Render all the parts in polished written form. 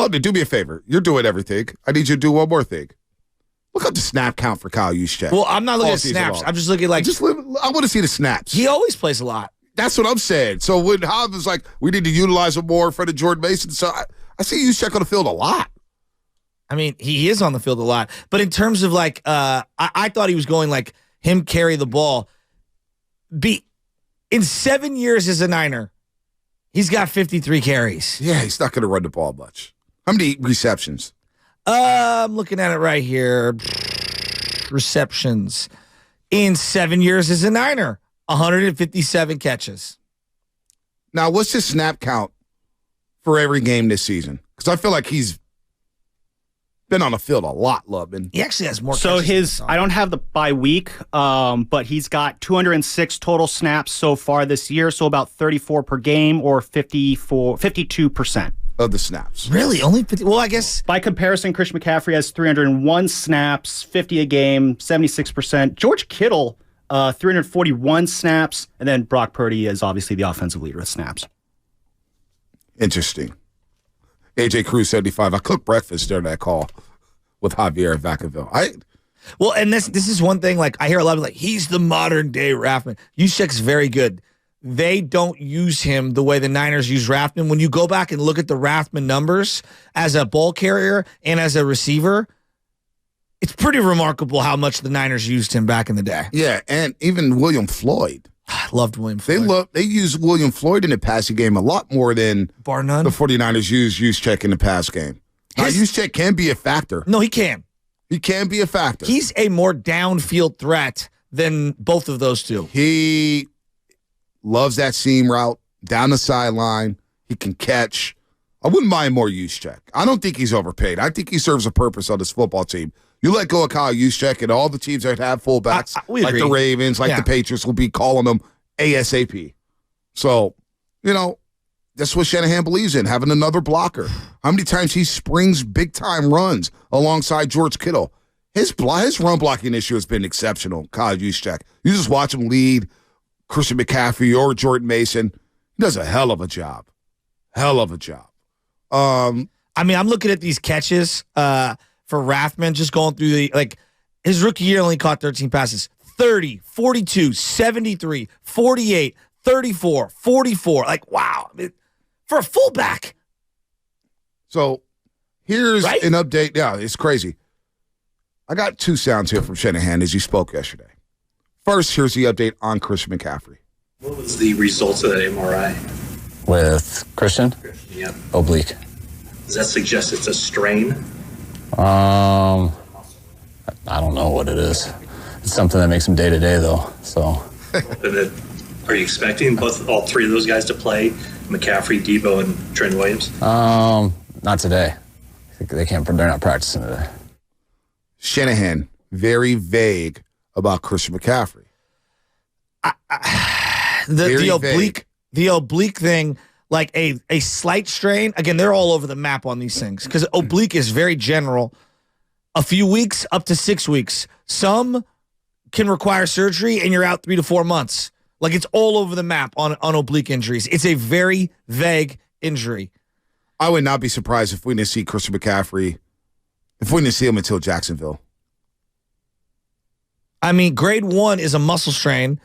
Well, do me a favor. You're doing everything. I need you to do one more thing. Look up the snap count for Kyle Juszczyk. Well, I'm not looking at snaps. I'm just looking like... I want to see the snaps. He always plays a lot. That's what I'm saying. So when Hobbs was like, we need to utilize him more in front of Jordan Mason, so I see Juszczyk on the field a lot. I mean, he is on the field a lot. But in terms of like, I thought he was going like him carry the ball. In 7 years as a Niner, he's got 53 carries. Yeah, he's not going to run the ball much. How many receptions? I'm looking at it right here. Receptions. In 7 years as a Niner, 157 catches. Now, what's his snap count for every game this season? Because I feel like he's been on the field a lot, Lubman. He actually has more catches. So I don't have the by week, but he's got 206 total snaps so far this year, so about 34 per game or 52%. Of the snaps. Really? Only 50? Well, I guess. By comparison, Christian McCaffrey has 301 snaps, 50 a game, 76%. George Kittle, 341 snaps, and then Brock Purdy is obviously the offensive leader with snaps. Interesting. AJ Cruz 75. I cooked breakfast during that call with Javier at Vacaville. Well, and this is one thing. Like I hear a lot of like he's the modern day Raffman. Juszczyk's very good. They don't use him the way the Niners use Raffman. When you go back and look at the Raffman numbers as a ball carrier and as a receiver, it's pretty remarkable how much the Niners used him back in the day. Yeah, and even William Floyd. I loved William Floyd. They use William Floyd in the passing game a lot more than bar none. The 49ers use Juszczyk in the pass game. Juszczyk can be a factor. No, he can. He can be a factor. He's a more downfield threat than both of those two. He loves that seam route, down the sideline. He can catch. I wouldn't mind more Juszczyk. I don't think he's overpaid. I think he serves a purpose on this football team. You let go of Kyle Juszczyk, and all the teams that have fullbacks, like the Ravens, like the Patriots, will be calling them ASAP. So, that's what Shanahan believes in, having another blocker. How many times he springs big-time runs alongside George Kittle. His run blocking issue has been exceptional, Kyle Juszczyk. You just watch him lead Christian McCaffrey or Jordan Mason. He does a hell of a job. Hell of a job. I'm looking at these catches for Raffman, just going through his rookie year only caught 13 passes. 30, 42, 73, 48, 34, 44. Like, wow. For a fullback. So here's an update. Yeah, it's crazy. I got two sounds here from Shanahan as he spoke yesterday. First, here's the update on Christian McCaffrey. What was the results of that MRI? With Christian? Yep. Oblique. Does that suggest it's a strain? I don't know what it is. It's something that makes him day-to-day, though. So. Are you expecting all three of those guys to play? McCaffrey, Debo, and Trent Williams? Not today. They're not practicing today. Shanahan, very vague about Christian McCaffrey. The oblique thing, like a slight strain. Again, they're all over the map on these things because oblique is very general. A few weeks up to 6 weeks. Some can require surgery and you're out 3 to 4 months. Like it's all over the map on oblique injuries. It's a very vague injury. I would not be surprised if we didn't see Christian McCaffrey, if we didn't see him until Jacksonville. I mean, grade 1 is a muscle strain,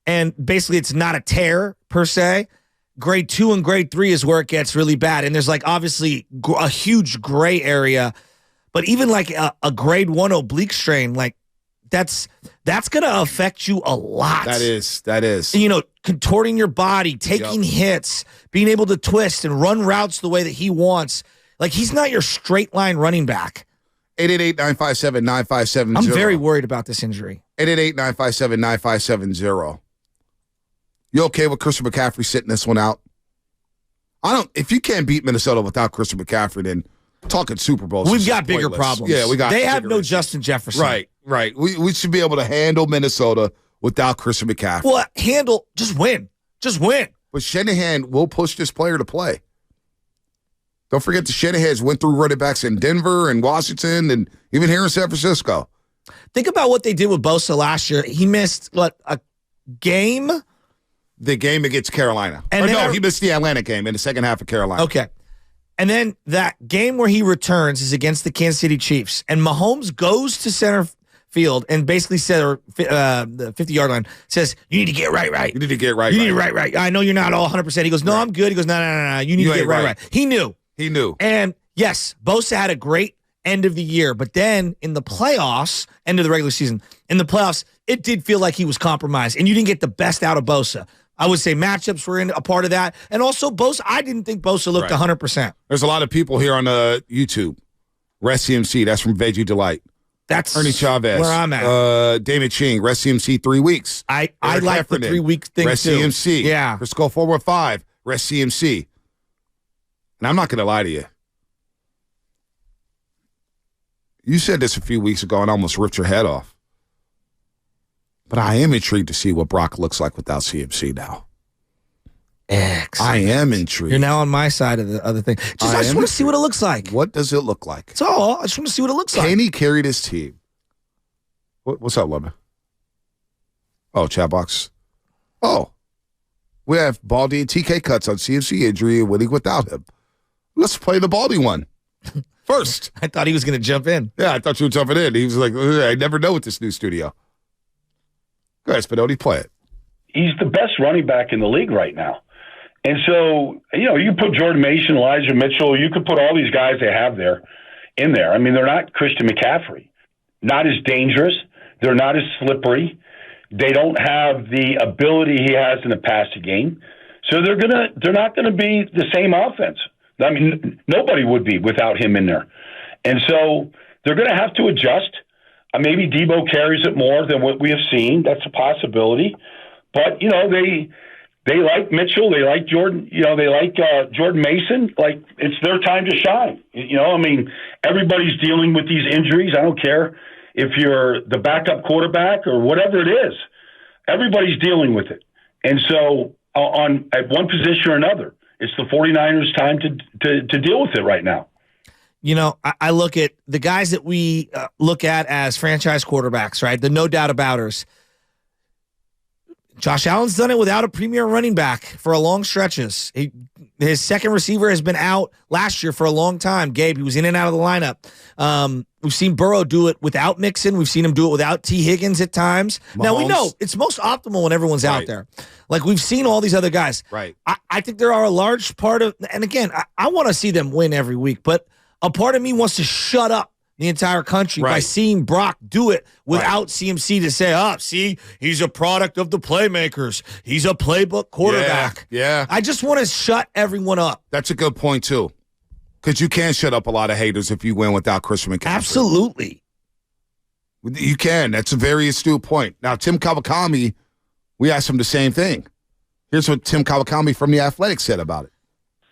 and basically it's not a tear per se. Grade 2 and grade 3 is where it gets really bad, and there's like obviously a huge gray area. But even like a grade 1 oblique strain, like that's going to affect you a lot. That is. Contorting your body, taking hits, being able to twist and run routes the way that he wants. Like he's not your straight line running back. 888-957-9570. I'm very worried about this injury. 888-957-9570. You okay with Christian McCaffrey sitting this one out? If you can't beat Minnesota without Christian McCaffrey, then talking Super Bowl. We've got bigger problems. Yeah, They have no Justin Jefferson. Right. We should be able to handle Minnesota without Christian McCaffrey. Well, just win. But Shanahan will push this player to play. Don't forget the Shanahans went through running backs in Denver and Washington and even here in San Francisco. Think about what they did with Bosa last year. He missed, a game? The game against Carolina. He missed the Atlanta game in the second half of Carolina. Okay. And then that game where he returns is against the Kansas City Chiefs. And Mahomes goes to center field and basically said, or the 50-yard line, says, you need to get right. You need to get right. You need to right. I know you're not all 100%. He goes, no, I'm good. He goes, no. You need to get right. He knew. And yes, Bosa had a great end of the year. But then in the playoffs, end of the regular season, in the playoffs, it did feel like he was compromised. And you didn't get the best out of Bosa. I would say matchups were a part of that. And also Bosa, I didn't think Bosa looked 100%. There's a lot of people here on YouTube. Rest CMC, that's from Veggie Delight. That's Ernie Chavez. Where I'm at. David Ching, Rest CMC 3 weeks. I like the 3 week thing Rest too. CMC. Yeah. Frisco 415, Rest CMC. And I'm not going to lie to you. You said this a few weeks ago and almost ripped your head off. But I am intrigued to see what Brock looks like without CMC now. Excellent. I am intrigued. You're now on my side of the other thing. I just want to see what it looks like. What does it look like? That's all. I just want to see what it looks like. Can he carry this team? What's up, Lemon? Oh, chat box. Oh, we have Baldy and TK cuts on CMC injury and winning without him. Let's play the Baldy one first. I thought he was going to jump in. Yeah, I thought you were jumping in. He was like, I never know with this new studio. Go ahead, Spinelli, play it. He's the best running back in the league right now. And so, you put Jordan Mason, Elijah Mitchell, you could put all these guys they have there in there. I mean, they're not Christian McCaffrey. Not as dangerous. They're not as slippery. They don't have the ability he has in the passing game. So they're not gonna be the same offense. I mean, nobody would be without him in there. And so they're gonna have to adjust. Maybe Debo carries it more than what we have seen. That's a possibility. But, they like Mitchell. They like Jordan. They like Jordan Mason. Like, it's their time to shine. Everybody's dealing with these injuries. I don't care if you're the backup quarterback or whatever it is. Everybody's dealing with it. And so at one position or another, it's the 49ers' time to deal with it right now. I look at the guys that we look at as franchise quarterbacks, right? The no doubt abouters. Josh Allen's done it without a premier running back for a long stretches. His second receiver has been out last year for a long time. Gabe, he was in and out of the lineup. We've seen Burrow do it without Mixon. We've seen him do it without T. Higgins at times. Mahomes. Now, we know it's most optimal when everyone's out there. Like, we've seen all these other guys. Right. I think there are a large part of, and again, I want to see them win every week, but a part of me wants to shut up the entire country by seeing Brock do it without CMC to say, see, he's a product of the playmakers. He's a playbook quarterback. Yeah. I just want to shut everyone up. That's a good point, too. Because you can shut up a lot of haters if you win without Christian McCaffrey. Absolutely. You can. That's a very astute point. Now, Tim Kawakami, we asked him the same thing. Here's what Tim Kawakami from The Athletic said about it.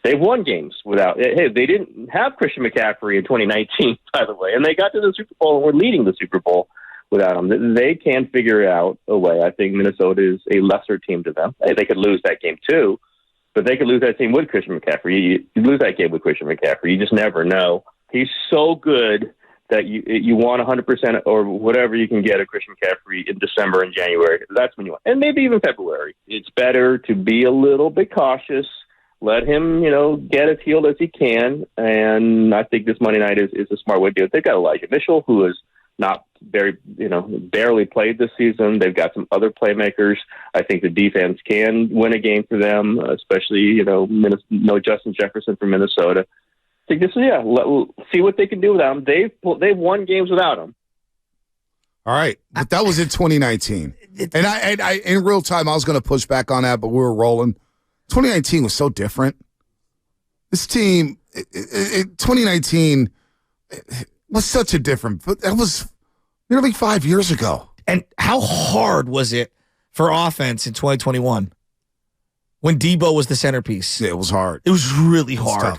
They've won games without. Hey, they didn't have Christian McCaffrey in 2019, by the way, and they got to the Super Bowl and were leading the Super Bowl without him. They can figure out a way. I think Minnesota is a lesser team to them. They could lose that game too, but they could lose that team with Christian McCaffrey. You lose that game with Christian McCaffrey. You just never know. He's so good that you want 100% or whatever you can get of Christian McCaffrey in December and January. That's when you want, and maybe even February. It's better to be a little bit cautious. Let him, get as healed as he can. And I think this Monday night is a smart way to do it. They've got Elijah Mitchell, who is not barely played this season. They've got some other playmakers. I think the defense can win a game for them, especially, no Justin Jefferson from Minnesota. I think see what they can do without him. They've won games without him. All right. But that was in 2019. And I in real time, I was going to push back on that, but we were rolling. 2019 was so different. This team, 2019 was such a different, but that was nearly 5 years ago. And how hard was it for offense in 2021 when Debo was the centerpiece? Yeah, it was hard. It was really hard.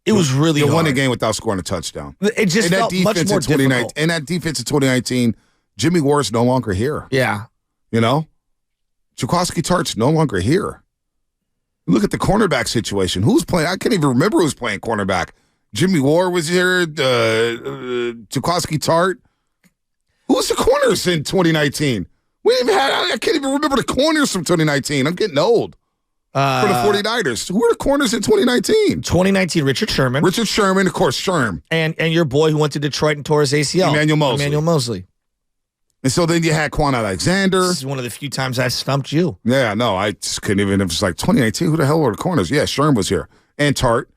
It was really hard. You won the game without scoring a touchdown. It just felt much more difficult. And that defense in 2019, Jimmy Ward's no longer here. Yeah. Jaquiski Tartt's no longer here. Look at the cornerback situation. Who's playing? I can't even remember who's playing cornerback. Jimmy Ward was here. Jaquiski Tartt. Who was the corners in 2019? We didn't even I can't even remember the corners from 2019. I'm getting old. for the 49ers. Who were the corners in 2019? 2019, Richard Sherman. Richard Sherman, of course, Sherm. And your boy who went to Detroit and tore his ACL. Emmanuel Mosley. And so then you had Quan Alexander. This is one of the few times I stumped you. Yeah, no, I just couldn't even. It was like 2019. Who the hell were the corners? Yeah, Sherm was here. And Tart.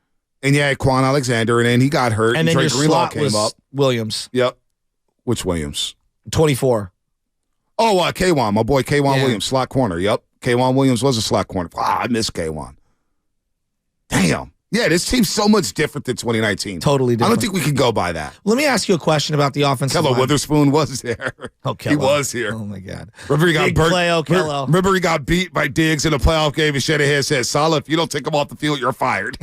And you had Quan Alexander, and then he got hurt. And then Drake your Greenlaw slot came was up. Williams. Yep. Which Williams? 24. Oh, Kwan, my boy Kwan Williams, slot corner. Yep. Kwan Williams was a slot corner. Wow, I miss Kwan. Damn. Yeah, this team's so much different than 2019. Totally different. I don't think we can go by that. Let me ask you a question about the offensive line. Kello Witherspoon was there. Oh, Kello. He was here. Oh, my God. Remember he got Big burnt. play, Kello. Remember he got beat by Diggs in a playoff game and Shanahan said, Salah, if you don't take him off the field, you're fired.